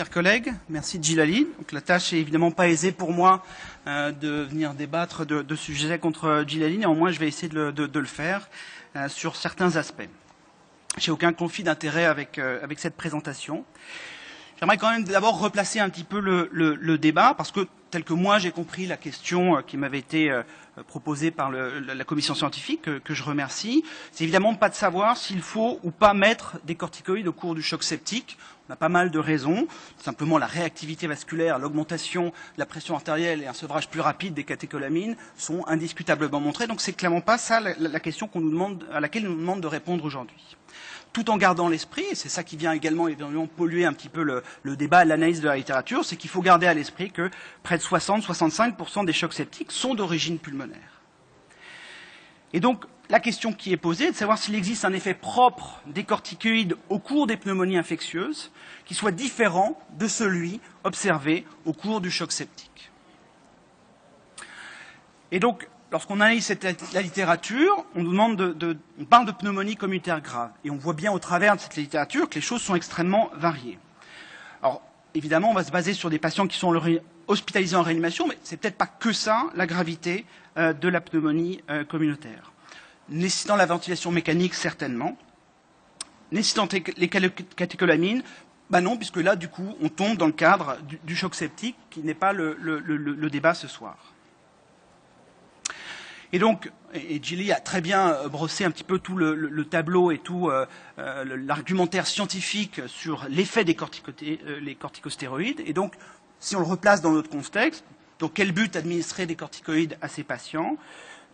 Chers collègues, merci Djilali. Donc, la tâche est évidemment pas aisée pour moi de venir débattre de sujets contre Djilali. Néanmoins, je vais essayer de le faire sur certains aspects. J'ai aucun conflit d'intérêt avec cette présentation. J'aimerais quand même d'abord replacer un petit peu le débat, parce que tel que moi j'ai compris la question qui m'avait été proposée par la commission scientifique, que je remercie, c'est évidemment pas de savoir s'il faut ou pas mettre des corticoïdes au cours du choc septique. On a pas mal de raisons. Simplement la réactivité vasculaire, l'augmentation de la pression artérielle et un sevrage plus rapide des catécholamines sont indiscutablement montrés. Donc c'est clairement pas ça la question à laquelle on nous demande de répondre aujourd'hui. Tout en gardant l'esprit, et c'est ça qui vient également évidemment polluer un petit peu le débat, l'analyse de la littérature, c'est qu'il faut garder à l'esprit que près de 60-65% des chocs septiques sont d'origine pulmonaire. Et donc, la question qui est posée est de savoir s'il existe un effet propre des corticoïdes au cours des pneumonies infectieuses qui soit différent de celui observé au cours du choc septique. Et donc, lorsqu'on analyse la littérature, on nous demande on parle de pneumonie communautaire grave. Et on voit bien au travers de cette littérature que les choses sont extrêmement variées. Alors, évidemment, on va se baser sur des patients qui sont hospitalisés en réanimation, mais c'est peut-être pas que ça, la gravité de la pneumonie communautaire. Nécessitant la ventilation mécanique, certainement. Nécessitant les catécholamines, non, puisque là, du coup, on tombe dans le cadre du choc septique, qui n'est pas le débat ce soir. Et donc, Djilali a très bien brossé un petit peu tout le tableau et tout l'argumentaire scientifique sur l'effet des corticostéroïdes. Et donc, si on le replace dans notre contexte, donc quel but administrer des corticoïdes à ces patients?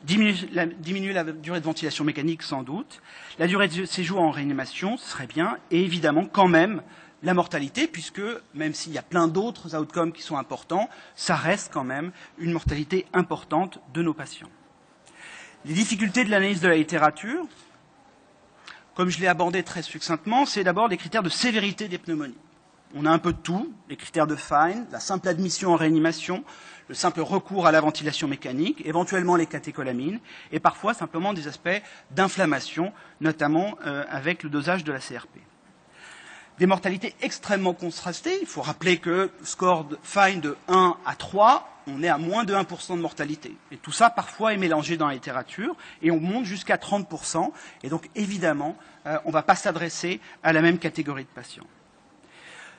Diminuer la durée de ventilation mécanique, sans doute. La durée de séjour en réanimation, ce serait bien. Et évidemment, quand même, la mortalité, puisque même s'il y a plein d'autres outcomes qui sont importants, ça reste quand même une mortalité importante de nos patients. Les difficultés de l'analyse de la littérature, comme je l'ai abordé très succinctement, c'est d'abord les critères de sévérité des pneumonies. On a un peu de tout, les critères de Fine, la simple admission en réanimation, le simple recours à la ventilation mécanique, éventuellement les catécholamines, et parfois simplement des aspects d'inflammation, notamment avec le dosage de la CRP. Des mortalités extrêmement contrastées. Il faut rappeler que score de Fine de 1 à 3, on est à moins de 1% de mortalité. Et tout ça, parfois, est mélangé dans la littérature, et on monte jusqu'à 30%. Et donc, évidemment, on ne va pas s'adresser à la même catégorie de patients.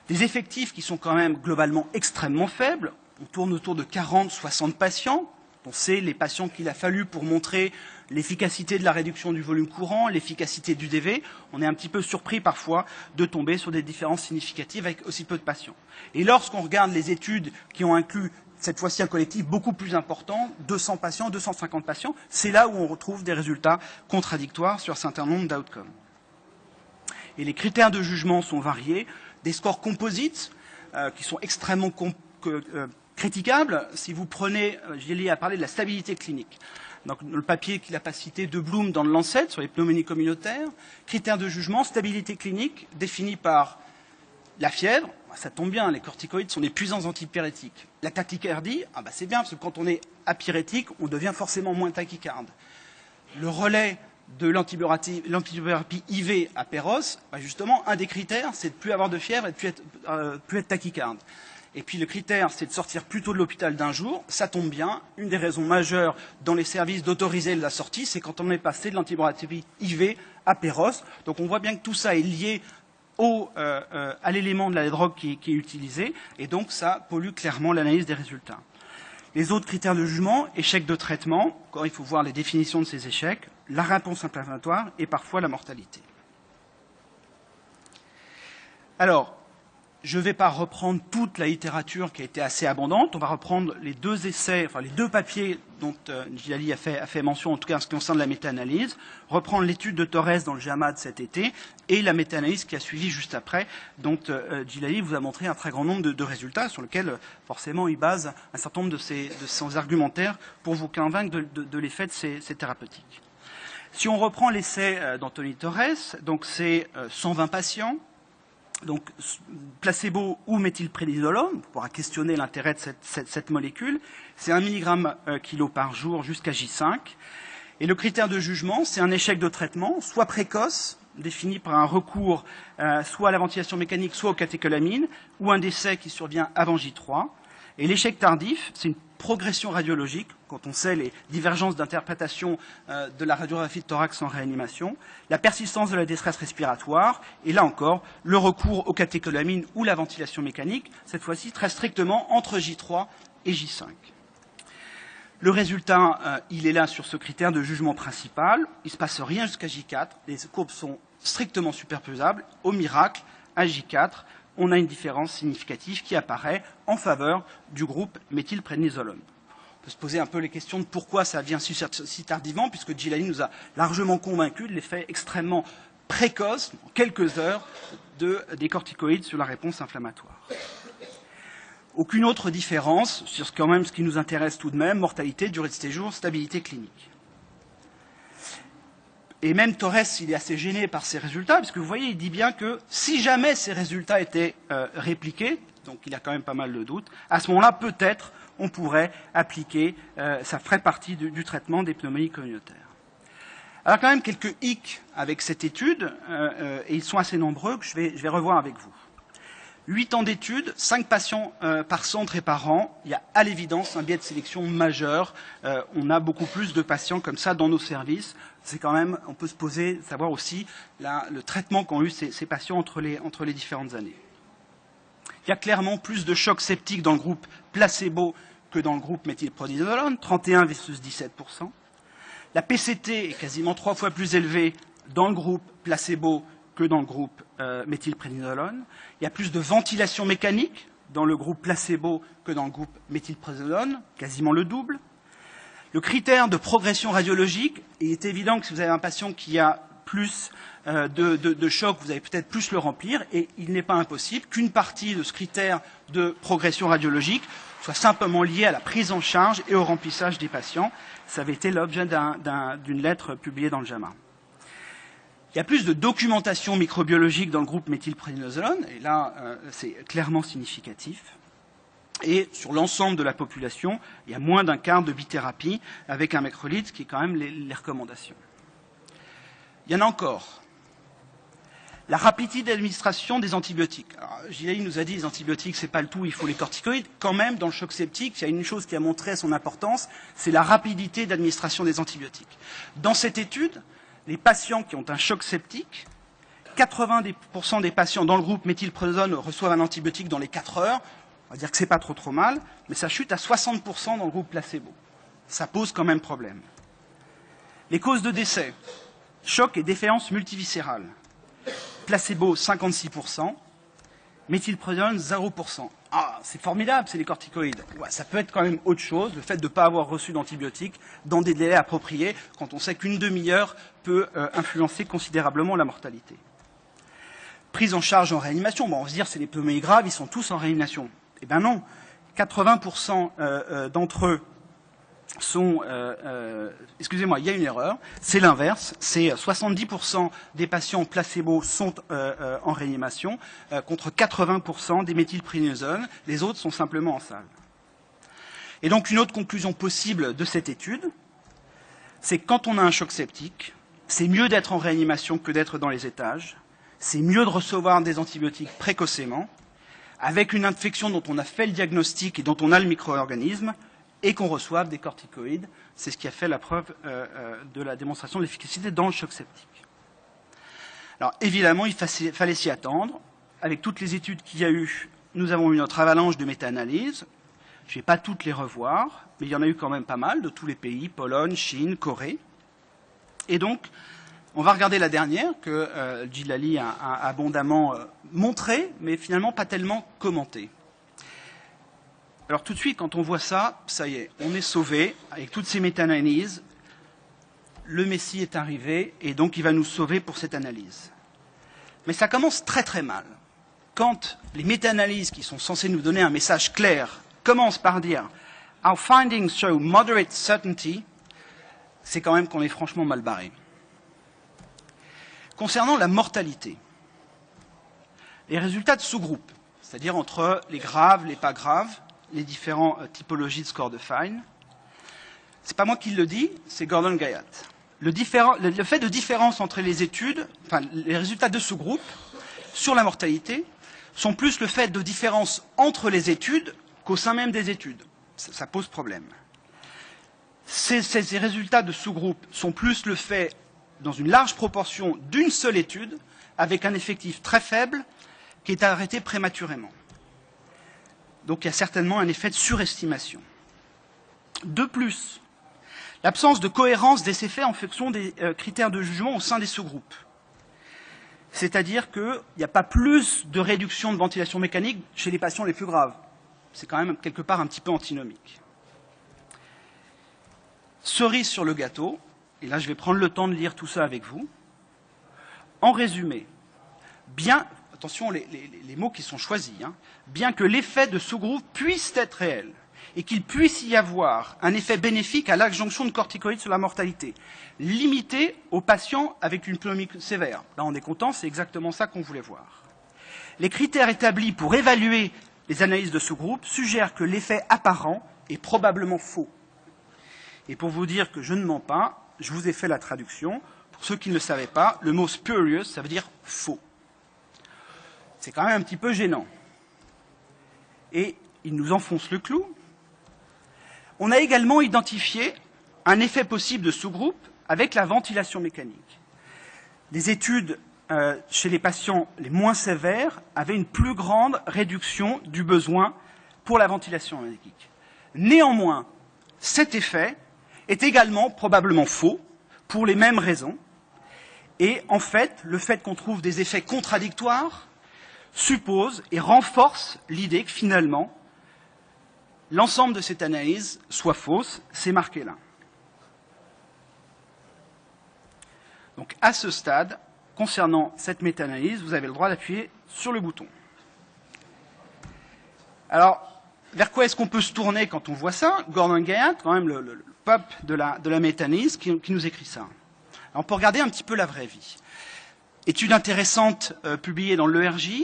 Des effectifs qui sont quand même globalement extrêmement faibles. On tourne autour de 40-60 patients. On sait les patients qu'il a fallu pour montrer l'efficacité de la réduction du volume courant, l'efficacité du DV. On est un petit peu surpris parfois de tomber sur des différences significatives avec aussi peu de patients. Et lorsqu'on regarde les études qui ont inclus cette fois-ci un collectif beaucoup plus important, 200 patients, 250 patients, c'est là où on retrouve des résultats contradictoires sur un certain nombre d'outcomes. Et les critères de jugement sont variés, des scores composites qui sont extrêmement critiquables. Si vous prenez, Djilali a parlé de la stabilité clinique. Donc, le papier qu'il n'a pas cité de Bloom dans le Lancet sur les pneumonies communautaires, critères de jugement, stabilité clinique définie par la fièvre, ça tombe bien, les corticoïdes sont des puissants antipyrétiques. La tachycardie, c'est bien, parce que quand on est apyrétique, on devient forcément moins tachycarde. Le relais de l'antibiothérapie IV à Péros, justement, un des critères, c'est de ne plus avoir de fièvre et de ne plus être tachycarde. Et puis le critère, c'est de sortir plus tôt de l'hôpital d'un jour. Ça tombe bien. Une des raisons majeures dans les services d'autoriser la sortie, c'est quand on est passé de l'antibiothérapie IV à Péros. Donc on voit bien que tout ça est lié à l'élément de la drogue qui est utilisé. Et donc ça pollue clairement l'analyse des résultats. Les autres critères de jugement, échec de traitement, encore il faut voir les définitions de ces échecs, la réponse inflammatoire et parfois la mortalité. Alors, je ne vais pas reprendre toute la littérature qui a été assez abondante. On va reprendre les deux essais, enfin les deux papiers dont Djilali a fait mention, en tout cas en ce qui concerne la méta-analyse. Reprendre l'étude de Torres dans le JAMA de cet été et la méta-analyse qui a suivi juste après, dont Djilali vous a montré un très grand nombre de résultats sur lesquels, forcément, il base un certain nombre de ses argumentaires pour vous convaincre de l'effet de ces thérapeutiques. Si on reprend l'essai d'Anthony Torres, donc c'est 120 patients, donc placebo ou méthylprénisolone, on pourra questionner l'intérêt de cette molécule, c'est 1 mg kilo par jour jusqu'à J5. Et le critère de jugement, c'est un échec de traitement, soit précoce, défini par un recours soit à la ventilation mécanique, soit aux catécholamines, ou un décès qui survient avant J3. Et l'échec tardif, c'est une progression radiologique, quand on sait les divergences d'interprétation de la radiographie de thorax en réanimation, la persistance de la détresse respiratoire, et là encore, le recours aux catécholamines ou la ventilation mécanique, cette fois-ci très strictement entre J3 et J5. Le résultat, il est là sur ce critère de jugement principal. Il ne se passe rien jusqu'à J4. Les courbes sont strictement superposables. Au miracle, à J4, on a une différence significative qui apparaît en faveur du groupe méthylprénisolone. On peut se poser un peu les questions de pourquoi ça vient si tardivement, puisque Gilani nous a largement convaincus de l'effet extrêmement précoce, en quelques heures, des corticoïdes sur la réponse inflammatoire. Aucune autre différence sur quand même ce qui nous intéresse tout de même, mortalité, durée de séjour, stabilité clinique. Et même Torres, il est assez gêné par ces résultats, parce que vous voyez, il dit bien que si jamais ces résultats étaient répliqués, donc il a quand même pas mal de doutes, à ce moment-là, peut-être, on pourrait appliquer, ça ferait partie du traitement des pneumonies communautaires. Alors quand même quelques hicks avec cette étude, et ils sont assez nombreux, que je vais revoir avec vous. 8 ans d'études, 5 patients par centre et par an. Il y a à l'évidence un biais de sélection majeur. On a beaucoup plus de patients comme ça dans nos services. C'est quand même, on peut se poser, savoir aussi le traitement qu'ont eu ces patients entre les différentes années. Il y a clairement plus de chocs septiques dans le groupe placebo que dans le groupe méthylprénisolone, 31 versus 17%. La PCT est quasiment 3 fois plus élevée dans le groupe placebo que dans le groupe méthylprénisolone. Il y a plus de ventilation mécanique dans le groupe placebo que dans le groupe méthylprénisolone, quasiment le double. Le critère de progression radiologique, il est évident que si vous avez un patient qui a plus de choc, vous allez peut-être plus le remplir, et il n'est pas impossible qu'une partie de ce critère de progression radiologique soit simplement liée à la prise en charge et au remplissage des patients. Ça avait été l'objet d'une lettre publiée dans le JAMA. Il y a plus de documentation microbiologique dans le groupe méthylprénisolone, et là, c'est clairement significatif. Et sur l'ensemble de la population, il y a moins d'un quart de bithérapie avec un macrolide, ce qui est quand même les recommandations. Il y en a encore. La rapidité d'administration des antibiotiques. Gilles nous a dit les antibiotiques, c'est pas le tout, il faut les corticoïdes. Quand même, dans le choc septique, il y a une chose qui a montré son importance, c'est la rapidité d'administration des antibiotiques. Dans cette étude, les patients qui ont un choc septique, 90% des patients dans le groupe méthylprénisolone reçoivent un antibiotique dans les 4 heures. On va dire que c'est pas trop mal, mais ça chute à 60% dans le groupe placebo. Ça pose quand même problème. Les causes de décès, choc et défaillance multiviscérale. Placebo, 56%. Méthylprénisolone, 0%. Ah, c'est formidable, c'est les corticoïdes. Ouais, ça peut être quand même autre chose, le fait de ne pas avoir reçu d'antibiotiques dans des délais appropriés, quand on sait qu'une demi-heure peut influencer considérablement la mortalité. Prise en charge en réanimation. Bon, on va se dire, c'est les pneumonies graves, ils sont tous en réanimation. Eh bien non, 80% d'entre eux sont... excusez-moi, il y a une erreur, c'est l'inverse, c'est 70% des patients placebo sont en réanimation, contre 80% des méthylprénisolone, les autres sont simplement en salle. Et donc une autre conclusion possible de cette étude, c'est que quand on a un choc septique, c'est mieux d'être en réanimation que d'être dans les étages, c'est mieux de recevoir des antibiotiques précocement, avec une infection dont on a fait le diagnostic et dont on a le micro-organisme, et qu'on reçoive des corticoïdes. C'est ce qui a fait la preuve de la démonstration de l'efficacité dans le choc septique. Alors évidemment, il fallait s'y attendre. Avec toutes les études qu'il y a eu, nous avons eu notre avalanche de méta-analyses. Je ne vais pas toutes les revoir, mais il y en a eu quand même pas mal de tous les pays, Pologne, Chine, Corée. Et donc, on va regarder la dernière que Gilali a abondamment montrée, mais finalement pas tellement commentée. Alors tout de suite, quand on voit ça, ça y est, on est sauvé. Avec toutes ces méta-analyses, le Messie est arrivé et donc il va nous sauver pour cette analyse. Mais ça commence très très mal. Quand les méta-analyses qui sont censées nous donner un message clair commencent par dire « Our findings show moderate certainty », c'est quand même qu'on est franchement mal barré. Concernant la mortalité, les résultats de sous-groupes, c'est-à-dire entre les graves, les pas graves, les différentes typologies de score de Fine. Ce n'est pas moi qui le dis, c'est Gordon Guyat. le fait de différence entre les études, enfin les résultats de sous-groupe sur la mortalité, sont plus le fait de différence entre les études qu'au sein même des études. Ça pose problème. Ces résultats de sous-groupe sont plus le fait, dans une large proportion, d'une seule étude, avec un effectif très faible, qui est arrêté prématurément. Donc il y a certainement un effet de surestimation. De plus, l'absence de cohérence des effets en fonction des critères de jugement au sein des sous-groupes. C'est-à-dire qu'il n'y a pas plus de réduction de ventilation mécanique chez les patients les plus graves. C'est quand même quelque part un petit peu antinomique. Cerise sur le gâteau, et là je vais prendre le temps de lire tout ça avec vous. En résumé, attention les mots qui sont choisis, bien que l'effet de sous-groupe puisse être réel et qu'il puisse y avoir un effet bénéfique à l'adjonction de corticoïdes sur la mortalité, limité aux patients avec une pneumonie sévère. Là on est content, c'est exactement ça qu'on voulait voir. Les critères établis pour évaluer les analyses de sous-groupe suggèrent que l'effet apparent est probablement faux. Et pour vous dire que je ne mens pas, je vous ai fait la traduction. Pour ceux qui ne le savaient pas, le mot spurious, ça veut dire faux. C'est quand même un petit peu gênant. Et il nous enfonce le clou. On a également identifié un effet possible de sous-groupe avec la ventilation mécanique. Des études chez les patients les moins sévères avaient une plus grande réduction du besoin pour la ventilation mécanique. Néanmoins, cet effet est également probablement faux pour les mêmes raisons. Et en fait, le fait qu'on trouve des effets contradictoires suppose et renforce l'idée que finalement, l'ensemble de cette analyse soit fausse, c'est marqué là. Donc à ce stade, concernant cette méta-analyse, vous avez le droit d'appuyer sur le bouton. Alors, vers quoi est-ce qu'on peut se tourner quand on voit ça? Gordon Guyat, quand même le pape de la méta-analyse, qui nous écrit ça. Alors, on peut regarder un petit peu la vraie vie. Étude intéressante publiée dans l'ERJ.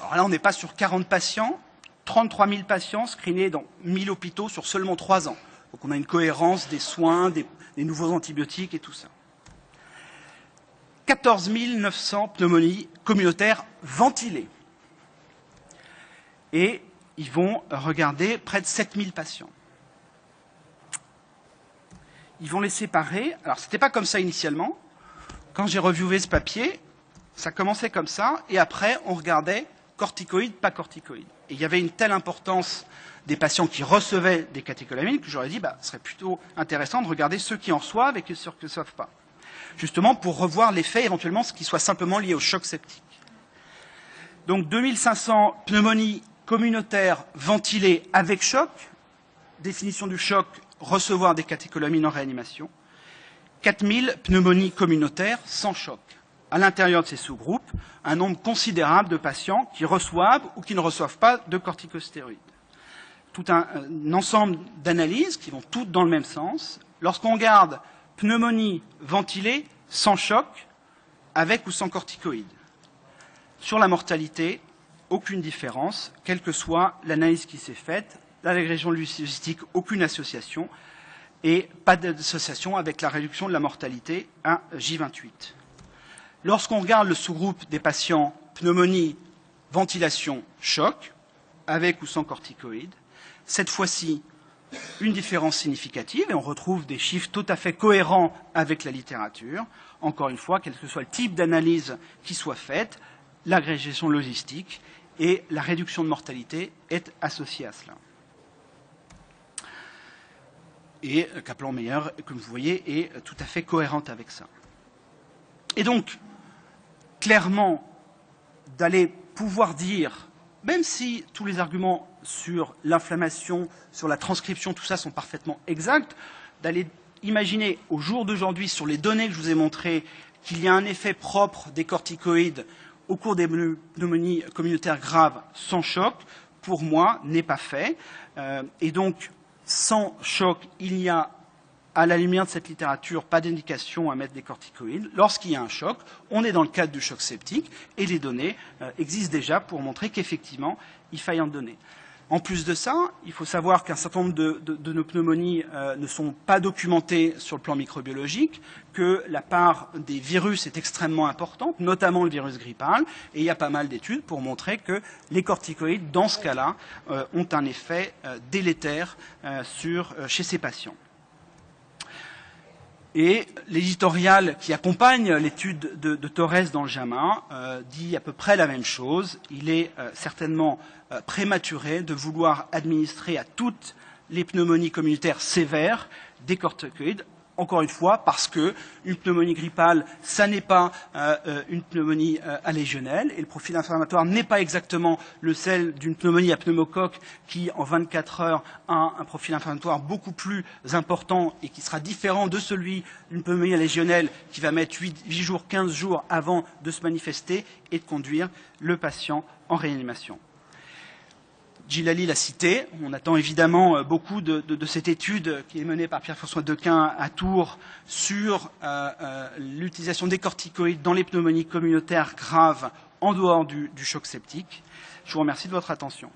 Alors là, on n'est pas sur 40 patients, 33 000 patients screenés dans 1000 hôpitaux sur seulement 3 ans. Donc on a une cohérence des soins, des nouveaux antibiotiques et tout ça. 14 900 pneumonies communautaires ventilées. Et ils vont regarder près de 7000 patients. Ils vont les séparer. Alors, ce n'était pas comme ça initialement. Quand j'ai reviewé ce papier, ça commençait comme ça, et après, on regardait corticoïdes, pas corticoïdes. Et il y avait une telle importance des patients qui recevaient des catécholamines que j'aurais dit, ce serait plutôt intéressant de regarder ceux qui en reçoivent et ceux qui ne reçoivent pas. Justement, pour revoir l'effet, éventuellement, ce qui soit simplement lié au choc septique. Donc, 2500 pneumonies communautaires ventilées avec choc. Définition du choc, recevoir des catécholamines en réanimation. 4000 pneumonies communautaires sans choc. À l'intérieur de ces sous-groupes, un nombre considérable de patients qui reçoivent ou qui ne reçoivent pas de corticostéroïdes. Tout un ensemble d'analyses qui vont toutes dans le même sens. Lorsqu'on regarde pneumonie ventilée sans choc, avec ou sans corticoïdes. Sur la mortalité, aucune différence, quelle que soit l'analyse qui s'est faite. L'agrégation leucistique, aucune association. Et pas d'association avec la réduction de la mortalité à J28. Lorsqu'on regarde le sous-groupe des patients pneumonie, ventilation, choc, avec ou sans corticoïdes, cette fois-ci, une différence significative, et on retrouve des chiffres tout à fait cohérents avec la littérature. Encore une fois, quel que soit le type d'analyse qui soit faite, l'agrégation logistique et la réduction de mortalité est associée à cela. Et Kaplan-Meier, comme vous voyez, est tout à fait cohérente avec ça. Et donc, clairement, d'aller pouvoir dire, même si tous les arguments sur l'inflammation, sur la transcription, tout ça sont parfaitement exacts, d'aller imaginer au jour d'aujourd'hui, sur les données que je vous ai montrées, qu'il y a un effet propre des corticoïdes au cours des pneumonies communautaires graves sans choc, pour moi, n'est pas fait. Et donc, sans choc, il n'y a, à la lumière de cette littérature, pas d'indication à mettre des corticoïdes. Lorsqu'il y a un choc, on est dans le cadre du choc septique et les données existent déjà pour montrer qu'effectivement, il faille en donner. En plus de ça, il faut savoir qu'un certain nombre de nos pneumonies ne sont pas documentées sur le plan microbiologique, que la part des virus est extrêmement importante, notamment le virus grippal, et il y a pas mal d'études pour montrer que les corticoïdes, dans ce cas-là, ont un effet délétère chez ces patients. Et l'éditorial qui accompagne l'étude de Torres dans le JAMA dit à peu près la même chose. Il est certainement prématuré de vouloir administrer à toutes les pneumonies communautaires sévères des corticoïdes. Encore une fois, parce que une pneumonie grippale, ça n'est pas une pneumonie allégionnelle, et le profil inflammatoire n'est pas exactement celle d'une pneumonie à pneumocoque qui, en 24 heures, a un profil inflammatoire beaucoup plus important et qui sera différent de celui d'une pneumonie allégionnelle qui va mettre 8 jours, 15 jours avant de se manifester et de conduire le patient en réanimation. Djilali l'a cité. On attend évidemment beaucoup de cette étude qui est menée par Pierre-François Dequin à Tours sur l'utilisation des corticoïdes dans les pneumonies communautaires graves en dehors du choc septique. Je vous remercie de votre attention.